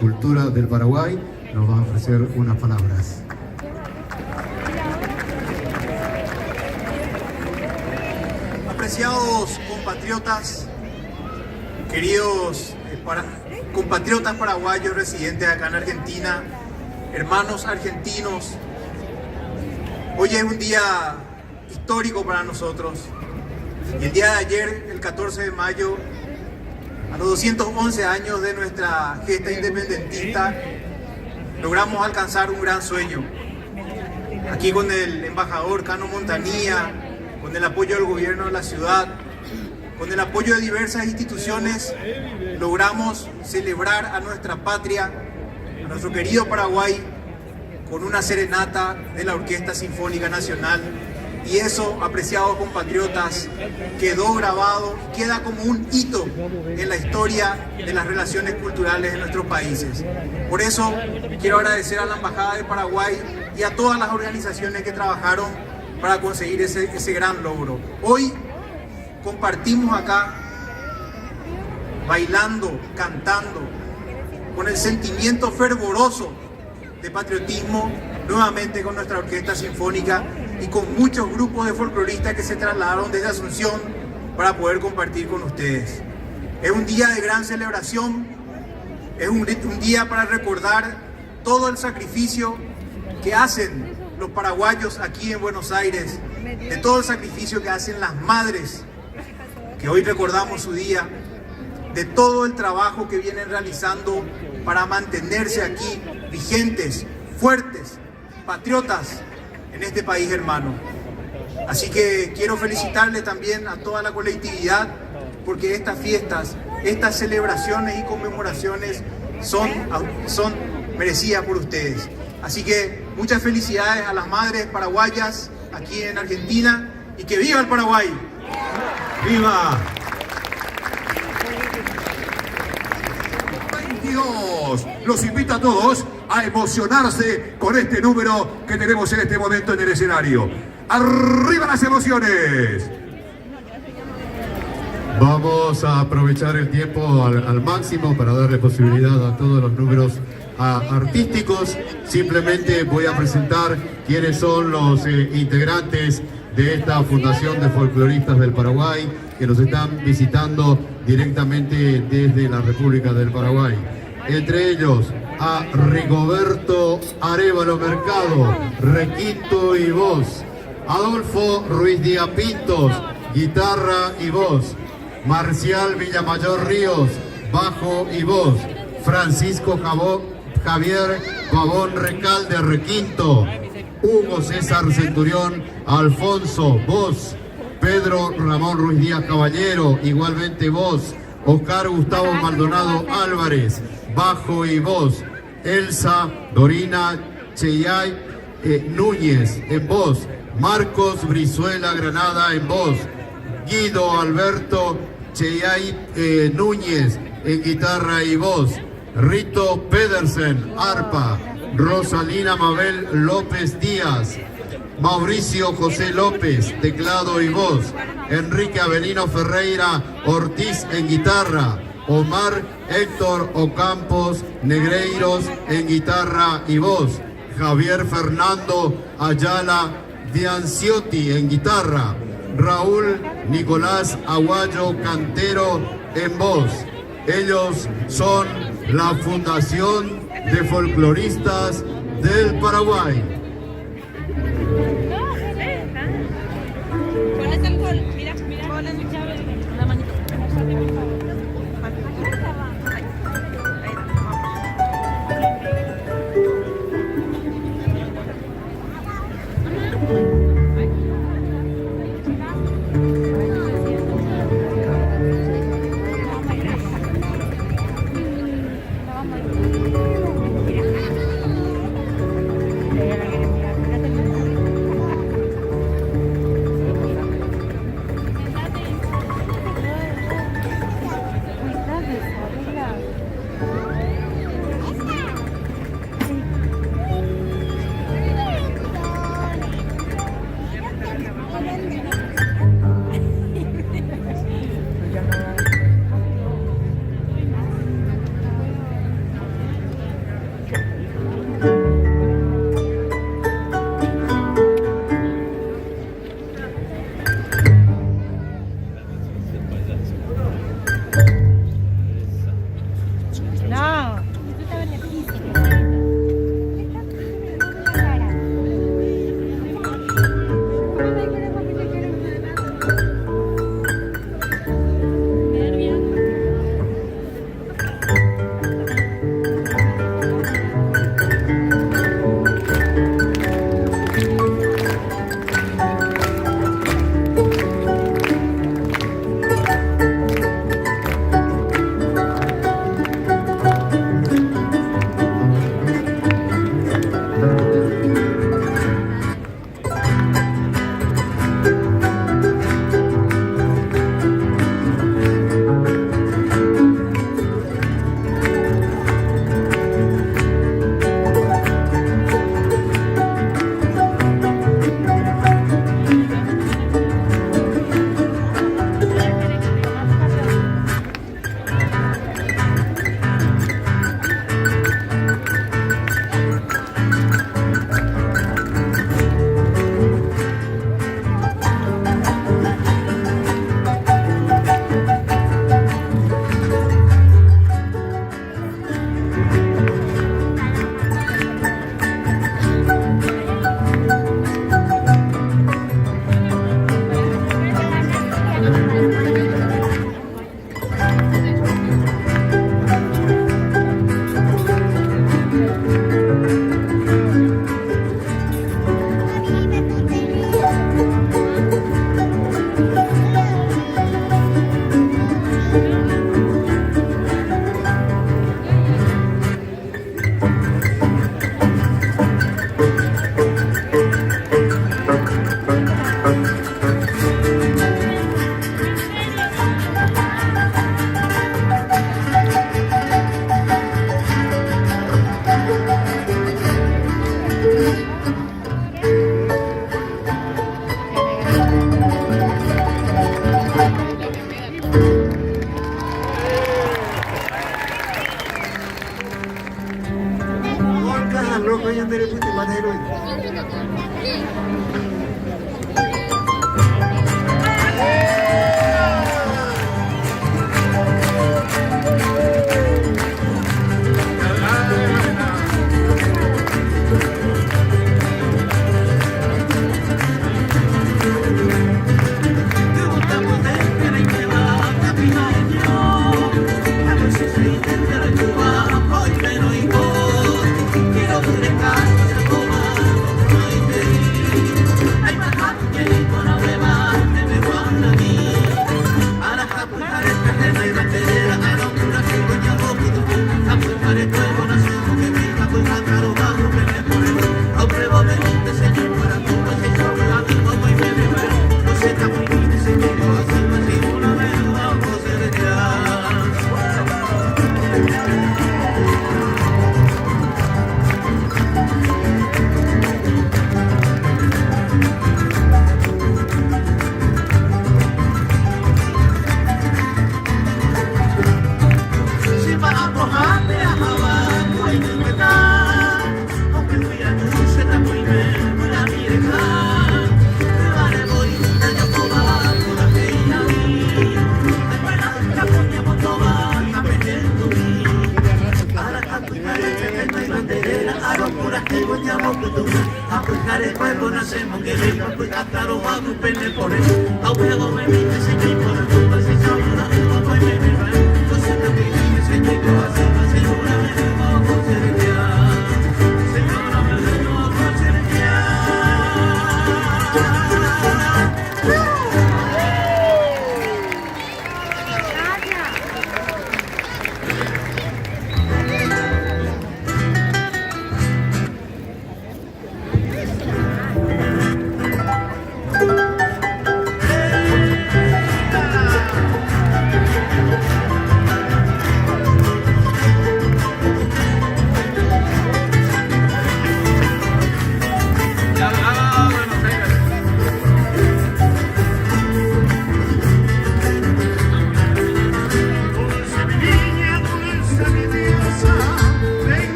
Cultura del Paraguay, nos va a ofrecer unas palabras. Apreciados compatriotas, queridos compatriotas paraguayos residentes acá en Argentina, hermanos argentinos, hoy es un día histórico para nosotros. Y el día de ayer, el 14 de mayo, a los 211 años de nuestra gesta independentista, logramos alcanzar un gran sueño. Aquí con el embajador Cano Montanía, con el apoyo del gobierno de la ciudad, con el apoyo de diversas instituciones, logramos celebrar a nuestra patria, a nuestro querido Paraguay, con una serenata de la Orquesta Sinfónica Nacional. Y eso, apreciados compatriotas, quedó grabado y queda como un hito en la historia de las relaciones culturales de nuestros países. Por eso quiero agradecer a la Embajada de Paraguay y a todas las organizaciones que trabajaron para conseguir ese gran logro. Hoy compartimos acá, bailando, cantando, con el sentimiento fervoroso de patriotismo, nuevamente con nuestra Orquesta Sinfónica y con muchos grupos de folcloristas que se trasladaron desde Asunción para poder compartir con ustedes. Es un día de gran celebración, es un día para recordar todo el sacrificio que hacen los paraguayos aquí en Buenos Aires, de todo el sacrificio que hacen las madres, que hoy recordamos su día, de todo el trabajo que vienen realizando para mantenerse aquí vigentes, fuertes, patriotas en este país hermano. Así que quiero felicitarle también a toda la colectividad, porque estas fiestas, estas celebraciones y conmemoraciones son merecidas por ustedes. Así que muchas felicidades a las madres paraguayas aquí en Argentina y que viva el Paraguay. ¡Viva! Dios los invita a todos a emocionarse con este número que tenemos en este momento en el escenario. ¡Arriba las emociones! Vamos a aprovechar el tiempo al máximo para darle posibilidad a todos los números artísticos. Simplemente voy a presentar quiénes son los integrantes de esta Fundación de Folcloristas del Paraguay que nos están visitando directamente desde la República del Paraguay. Entre ellos a Rigoberto Arévalo Mercado, requinto y voz; Adolfo Ruiz Díaz Pintos, guitarra y voz; Marcial Villamayor Ríos, bajo y voz; Francisco Javier Pavón Recalde, requinto; Hugo César Centurión Alfonso, voz; Pedro Ramón Ruiz Díaz Caballero, igualmente voz; Oscar Gustavo Maldonado Álvarez, bajo y voz; Elsa Dorina Cheyay Núñez en voz; Marcos Brizuela Granada en voz; Guido Alberto Cheyay Núñez en guitarra y voz; Rito Pedersen, arpa; Rosalina Mabel López Díaz; Mauricio José López, teclado y voz; Enrique Avelino Ferreira Ortiz en guitarra; Omar Héctor Ocampos Negreiros en guitarra y voz; Javier Fernando Ayala Bianciotti en guitarra; Raúl Nicolás Aguayo Cantero en voz. Ellos son la Fundación de Folcloristas del Paraguay. rojo y andere puti madero. Nacemos que venga pues hasta los vagos pene por él. Abuelo me viste, señor, por el fútbol, se sabe, no me ve, no se te pide, señor, así.